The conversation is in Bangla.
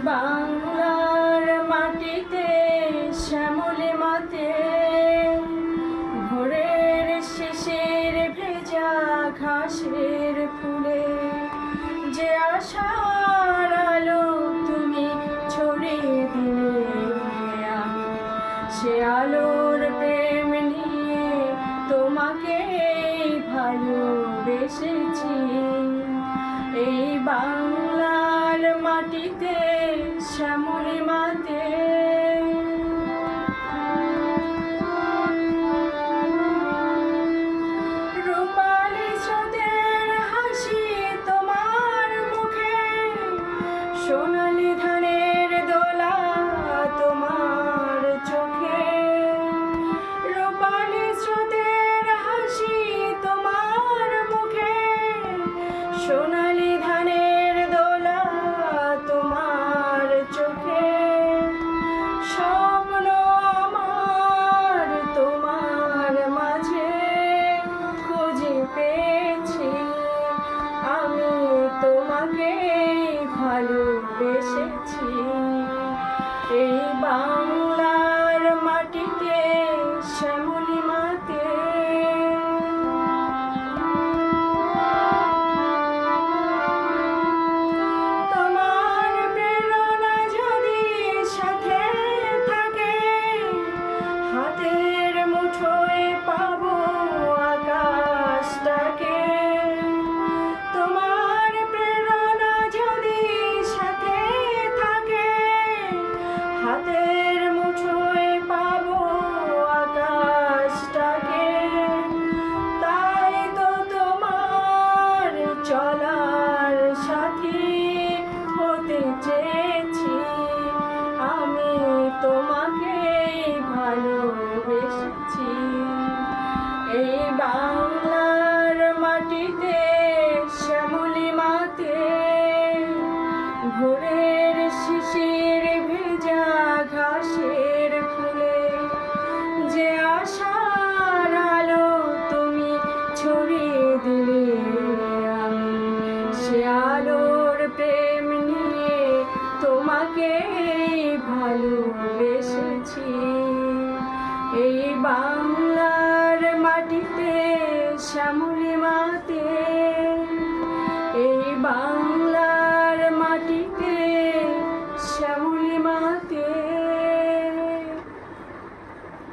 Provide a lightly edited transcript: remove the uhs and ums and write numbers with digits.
বাংলার মাটিতে শ্যামলে মাতে ভোরের শিশির ভেজা ঘাসের ফুলে যে আশার আলো তুমি ছড়িয়ে দিলে, সে আলোর প্রেম নিয়ে তোমাকে ভালোবেসেছি। এই বাংলার মাটিতে শ্যামলী মাতে রূপালী স্রোতের হাসি তোমার মুখে, সোনালি ধানের দোলা তোমার চোখে। রূপালী স্রোতের হাসি তোমার মুখে, সোনালি ধানের দোলা তোমার চোখে। স্বপ্ন আমার তোমার মাঝে খুঁজে পেয়েছি, আমি তোমাকে ভালোবেসেছি। এই বাংলার মাটিতে শ্যামলী মাতে তোমার প্রেরণা যদি সাথে থাকে, হাতের মুঠোয় পাবো আকাশটাকে। তোমার প্রেরণা যদি সাথে থাকে, হাতের মুঠোয় পাবো আকাশটাকে। তাই তো তোমার চলার সাথী হতে চেয়েছি, আমি তোমাকে ভালোবেসেছি। এই বাংলার মাটিতে শ্যামলী মাতে ভোরের শিশির ভেজা ঘাসের ফুলে যে আশার আলো তুমি ছড়িয়ে দিলে।